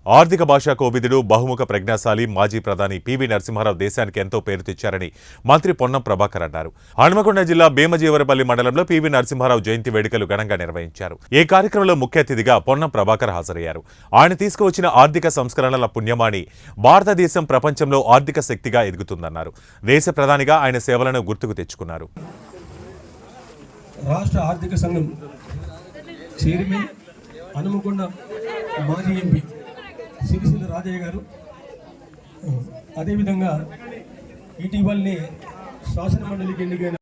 ఆర్థిక భాషా కోవిదుడు బహుముఖ ప్రజ్ఞాశాలి మాజీ ప్రధాని పివి నరసింహారావు దేశానికి ఎంతో పేరు తెచ్చారని మంత్రి పొన్నం ప్రభాకర్ అన్నారు. హనుమకొండ జిల్లా భీమజీవరపల్లి మండలంలో పివి నరసింహారావు జయంతి వేడుకలు ఘనంగా నిర్వహించారు. ఈ కార్యక్రమంలో ముఖ్య అతిథిగా పొన్నం ప్రభాకర్ హాజరయ్యారు. ఆయన తీసుకువచ్చిన ఆర్థిక సంస్కరణల పుణ్యమాని భారతదేశం ప్రపంచంలో ఆర్థిక శక్తిగా ఎదుగుతుందన్నారు. దేశ ప్రధానిగా ఆయన సేవలను గుర్తుకు తెచ్చుకున్నారు. రాష్ట్ర ఆర్థిక సంఘం చైర్మన్ హనుమకొండ మాజీ ఎంపీ సిరిసిల్ల రాజయ్య గారు, అదేవిధంగా ఇటీవలనే శాసన మండలికి ఎన్నికైన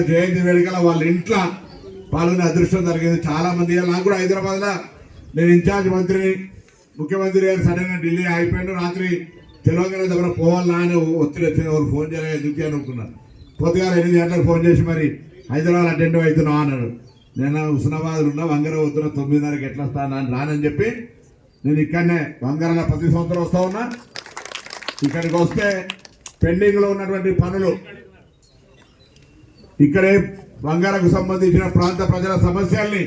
జయంతి వేడుకల వాళ్ళ ఇంట్లో పాల్గొనే అదృష్టం జరిగింది. చాలా మంది నాకు కూడా హైదరాబాద్ లో నేను ఇన్ఛార్జ్ మంత్రిని, ముఖ్యమంత్రి గారు సడన్ గా ఢిల్లీ అయిపోయాడు. రాత్రి తెలంగాణ దగ్గర పోవాలా అని ఒత్తిడి వచ్చింది. ఎవరు ఫోన్ చేయలేదు, ఎందుకు అనుకున్నాను. పొద్దుగా 8 గంటలకు ఫోన్ చేసి మరి హైదరాబాద్ అటెండ్ అవుతున్నావు అన్నాడు. నేను హుస్నాబాద్ ఉన్నా, వంగర వద్దున 9:30కి ఎట్లా వస్తాను అని రానని చెప్పి నేను ఇక్కడనే వంగరలో ప్రతి సంవత్సరం వస్తా ఉన్నా. ఇక్కడికి వస్తే పెండింగ్ లో ఉన్నటువంటి పనులు, ఇక్కడే వంగారకు సంబంధించిన ప్రాంత ప్రజల సమస్యల్ని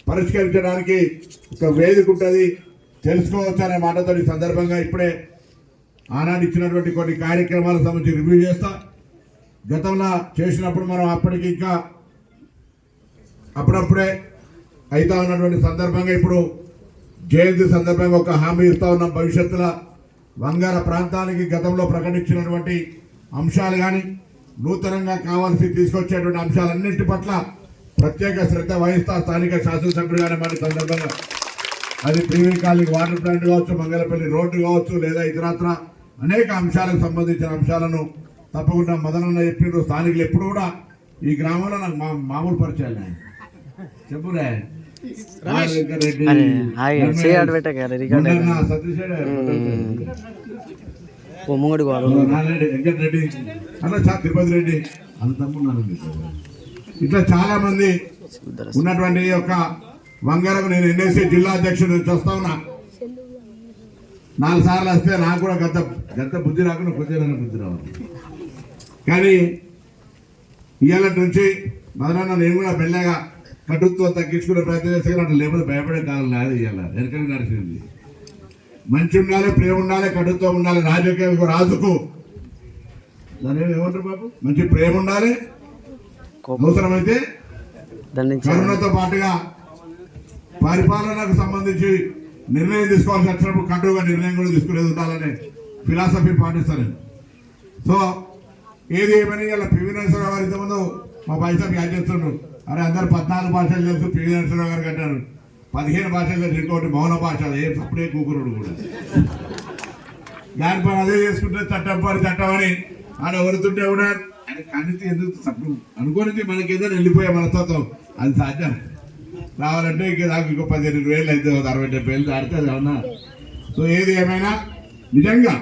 పరిష్కరించడానికి ఒక వేదిక ఉంటుంది, తెలుసుకోవచ్చు అనే మాటతో ఈ సందర్భంగా ఇప్పుడే ఆనాడు ఇచ్చినటువంటి కొన్ని కార్యక్రమాలకు సంబంధించి రివ్యూ చేస్తా. గతంలో చేసినప్పుడు మనం అప్పటికి ఇంకా అప్పుడప్పుడే అవుతా ఉన్నటువంటి సందర్భంగా ఇప్పుడు జయంతి సందర్భంగా ఒక హామీ ఇస్తా ఉన్నాం. భవిష్యత్తులో వంగార ప్రాంతానికి గతంలో ప్రకటించినటువంటి అంశాలు కానీ నూతనంగా కావాల్సి తీసుకొచ్చేటువంటి అంశాలన్నింటి పట్ల ప్రత్యేక శ్రద్ధ వహిస్తా. స్థానిక శాసనసభ్యుడుగానే మన సందర్భంగా అది ప్రీవీ కాలనీ వాటర్ ప్లాంట్ కావచ్చు, మంగళపల్లి రోడ్డు కావచ్చు, లేదా ఇతరత్ర అనేక అంశాలకు సంబంధించిన అంశాలను తప్పకుండా మదనన్న చెప్పిన స్థానికులు ఎప్పుడు కూడా ఈ గ్రామంలో నాకు మామూలు పరిచయాలు చెప్పురే రెడ్డి తిరుపతి రెడ్డి అంత ఇట్లా చాలా మంది ఉన్నటువంటి యొక్క వంగరకు నేను ఎన్ఎస్సీ జిల్లా అధ్యక్షుడు వస్తా ఉన్నా. 4 సార్లు వస్తే నాకు కూడా గత బుద్ధి రాకుండా కొద్దిగా బుద్ధి రావాలి. కానీ ఇవాళ నుంచి మొదలన్నా నేను కూడా మెల్లగా కటుత్వం తగ్గించుకునే ప్రయత్నం చేస్తే అట్లా లేకపోతే భయపడే కాలం లేదు. ఇవాళ వెనకనే నడిచింది. మంచి ఉండాలి, ప్రేమ ఉండాలి, కటుత్వం ఉండాలి. రాజకీయ రాజుకు దాని ఏమంటారు బాబు, మంచి ప్రేమ ఉండాలి, అవసరమైతే కరుణతో పాటుగా పరిపాలనకు సంబంధించి నిర్ణయం తీసుకోవాల్సి వచ్చినప్పుడు కటుగా నిర్ణయం కూడా తీసుకునేది ఉండాలనే ఫిలాసఫీ పాటిస్తాను. సో ఏది ఏమని ఇలా పివి నరసింహారావు గారు ఇంతకుముందు మా పైసలు యాడ్ చేస్తుండ్రు. అరే అందరు 14 భాషలు తెలుసు, పివి నరసింహారావు గారు కట్టారు 15 భాషలు తెలుసు, ఇంకోటి మౌన భాష, ఏం సప్పుడే కూకురుడు కూడా దానిపైన అదే చేసుకుంటే చట్టమని ఆడ వరుతుంటే కూడా ఆయన కనితి ఎందుకు తప్పు అనుకోని మనకి ఏదైనా వెళ్ళిపోయే మనస్తత్వం అది సాధ్యం. రావాలంటే ఇంక నాకు ఇంకో 15,000 అయితే 60-70 దాడితే అది అవునా. సో ఏది ఏమైనా నిజంగా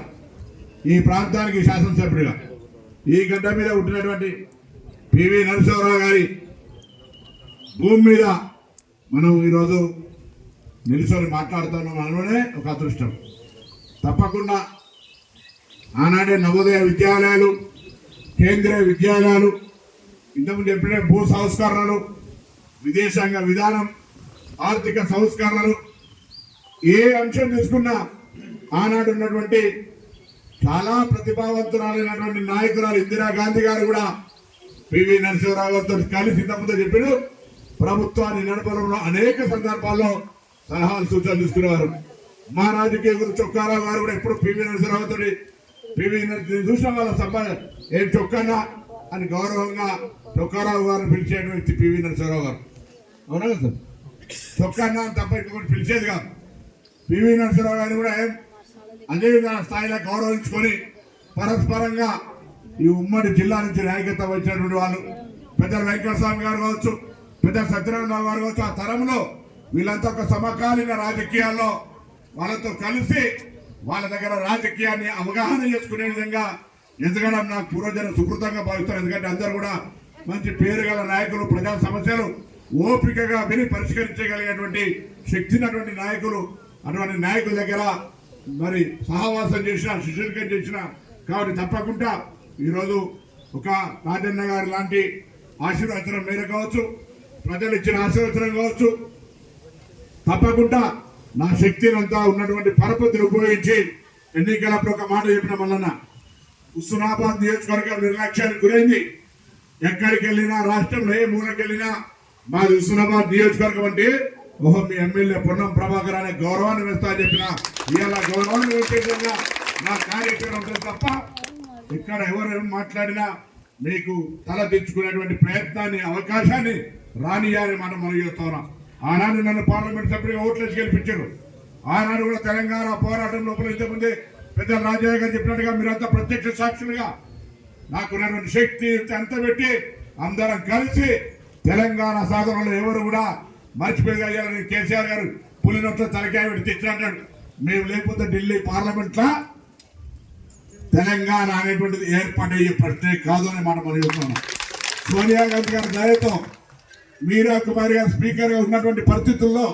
ఈ ప్రాంతానికి శాసనసభ్యుడిగా ఈ గడ్డ మీద ఉంటున్నటువంటి పివి నరసింహారావు గారి భూమి మీద మనం ఈరోజు నిలుసొని మాట్లాడుతున్నాం అనలోనే ఒక అదృష్టం. తప్పకుండా ఆనాడే నవోదయ విద్యాలయాలు, కేంద్రీయ విద్యాలయాలు, ఇంతకుముందు చెప్పిన భూ సంస్కరణలు, విదేశాంగ విధానం, ఆర్థిక సంస్కరణలు, ఏ అంశం తీసుకున్నా ఆనాడు ఉన్నటువంటి చాలా ప్రతిభావంతురాలైనటువంటి నాయకురాలు ఇందిరాగాంధీ గారు కూడా పివి నరసింహారావు గారితో కలిసి ఇంతకుముందు చెప్పాడు. ప్రభుత్వాన్ని నడపడంలో అనేక సందర్భాల్లో సలహాలు సూచనలు తీసుకునేవారు. మా రాజకీయ గురు చొక్కారావు గారు కూడా ఎప్పుడు పివి నరసింహారావుతో పివి చూసిన వాళ్ళ సభ ఏం చొక్కన్నా అని గౌరవంగా చొక్కారావు గారిని పిలిచేట వ్యక్తి పివి నరసింహారావు గారు. అవునా కదా సార్? చొక్కన్నా తప్ప ఇంకొకటి పిలిచేది కాదు. పివి నరసింహారావు గారిని కూడా అదే స్థాయిలో గౌరవించుకొని పరస్పరంగా ఈ ఉమ్మడి జిల్లా నుంచి నాయకత్వం వచ్చినటువంటి వాళ్ళు పెద్ద వెంకటస్వామి గారు కావచ్చు, పెద్ద సత్యనారాయణ గారు కావచ్చు, ఆ తరంలో వీళ్ళంతా ఒక సమకాలీన రాజకీయాల్లో వాళ్ళతో కలిసి వాళ్ళ దగ్గర రాజకీయాన్ని అవగాహన చేసుకునే విధంగా ఎందుకంటే నాకు పూర్వజన సుకృతంగా భావిస్తాను. ఎందుకంటే అందరూ కూడా మంచి పేరు గల నాయకులు, ప్రజా సమస్యలు ఓపికగా విని పరిష్కరించగలిగేటువంటి శక్తి ఉన్నటువంటి నాయకులు. అటువంటి నాయకుల దగ్గర మరి సహవాసం చేసిన, శిష్యుడికం చేసిన కాబట్టి తప్పకుండా ఈరోజు ఒక రాజన్న గారి లాంటి ఆశీర్వచనం మేర కావచ్చు, ప్రజలు ఇచ్చిన ఆశీర్వచనం కావచ్చు, తప్పకుండా నా శక్తిని అంతా ఉన్నటువంటి పరపతిని ఉపయోగించి ఎన్నికలప్పుడు ఒక మాట చెప్పిన మల్లన్న, హుస్నాబాద్ నియోజకవర్గం నిర్లక్ష్యానికి గురైంది. ఎక్కడికి వెళ్ళినా, రాష్ట్రంలో ఏ మూలకి వెళ్ళినా మాది హుస్నాబాద్ నియోజకవర్గం అంటే ఓహో మీ ఎమ్మెల్యే పొన్నం ప్రభాకర్ అనే గౌరవాన్ని వేస్తా అని చెప్పిన ఇవాళ గౌరవాన్ని వేసే విధంగా నా కార్యక్రమం ఉంటుంది తప్ప ఇక్కడ ఎవరు మాట్లాడినా మీకు తల తెచ్చుకునేటువంటి ప్రయత్నాన్ని, అవకాశాన్ని రానియాలని మనం చేస్తున్నాం. ఆనాడు నన్ను పార్లమెంట్ సభ్యుడిగా ఓట్లేసి గెలిపించారు. ఆనాడు కూడా తెలంగాణ పోరాటం లోపల ఇంతకుముందే పెద్ద రాజయ్య గారు చెప్పినట్టుగా మీరంతా ప్రత్యక్ష సాక్షులుగా నాకున్నటువంటి శక్తి అంత పెట్టి అందరం కలిసి తెలంగాణ సాధనలో ఎవరు కూడా మర్చిపోయారని కేసీఆర్ గారు పులినొట్ల తలకాయ పెట్టి తెచ్చినట్టాడు. మేము లేకపోతే ఢిల్లీ పార్లమెంట్ లా తెలంగాణ అనేటువంటిది ఏర్పడయ్యే ప్రశ్నే కాదు అని మనం చెప్తున్నాం. సోనియా గాంధీ గారి దయతో మీరా కుమార్ గారు స్పీకర్ గా ఉన్నటువంటి పరిస్థితుల్లో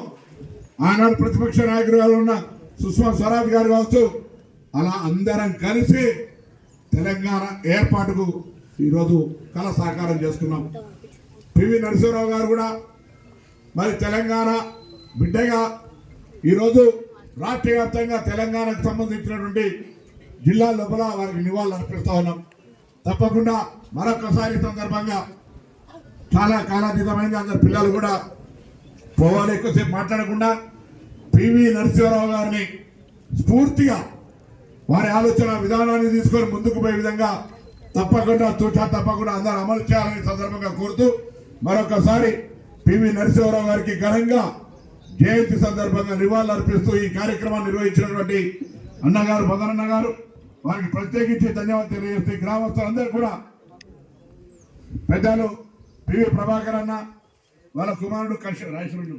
ఆనాడు ప్రతిపక్ష నాయకులుగా ఉన్న సుష్మా స్వరాజ్ గారు కావచ్చు, అలా అందరం కలిసి తెలంగాణ ఏర్పాటుకు ఈరోజు కళ సాకారం చేసుకున్నాం. పివి నరసింహరావు గారు కూడా మరి తెలంగాణ బిడ్డగా ఈరోజు రాష్ట్ర వ్యాప్తంగా తెలంగాణకు సంబంధించినటువంటి జిల్లా లోపల వారికి నివాళులు అర్పిస్తా ఉన్నాం. తప్పకుండా మరొకసారి సందర్భంగా చాలా కాలాతీతమైంది. అందరు పిల్లలు కూడా పోవాలి, ఎక్కువసేపు మాట్లాడకుండా పివి నరసింహరావు గారిని స్ఫూర్తిగా వారి ఆలోచన విధానాన్ని తీసుకొని ముందుకు పోయే విధంగా తప్పకుండా అందరూ అమలు చేయాలని సందర్భంగా కోరుతూ మరొకసారి పివి నరసింహరావు గారికి ఘనంగా జయంతి సందర్భంగా నివాళులు అర్పిస్తూ ఈ కార్యక్రమాన్ని నిర్వహించినటువంటి అన్నగారు మదనన్న గారు వారికి ప్రత్యేకించి ధన్యవాదాలు తెలియజేస్తే గ్రామస్తులందరూ కూడా పెద్దలు పివి ప్రభాకర్ అన్న వాళ్ళ కుమారుడు రాజేశ్వరుడు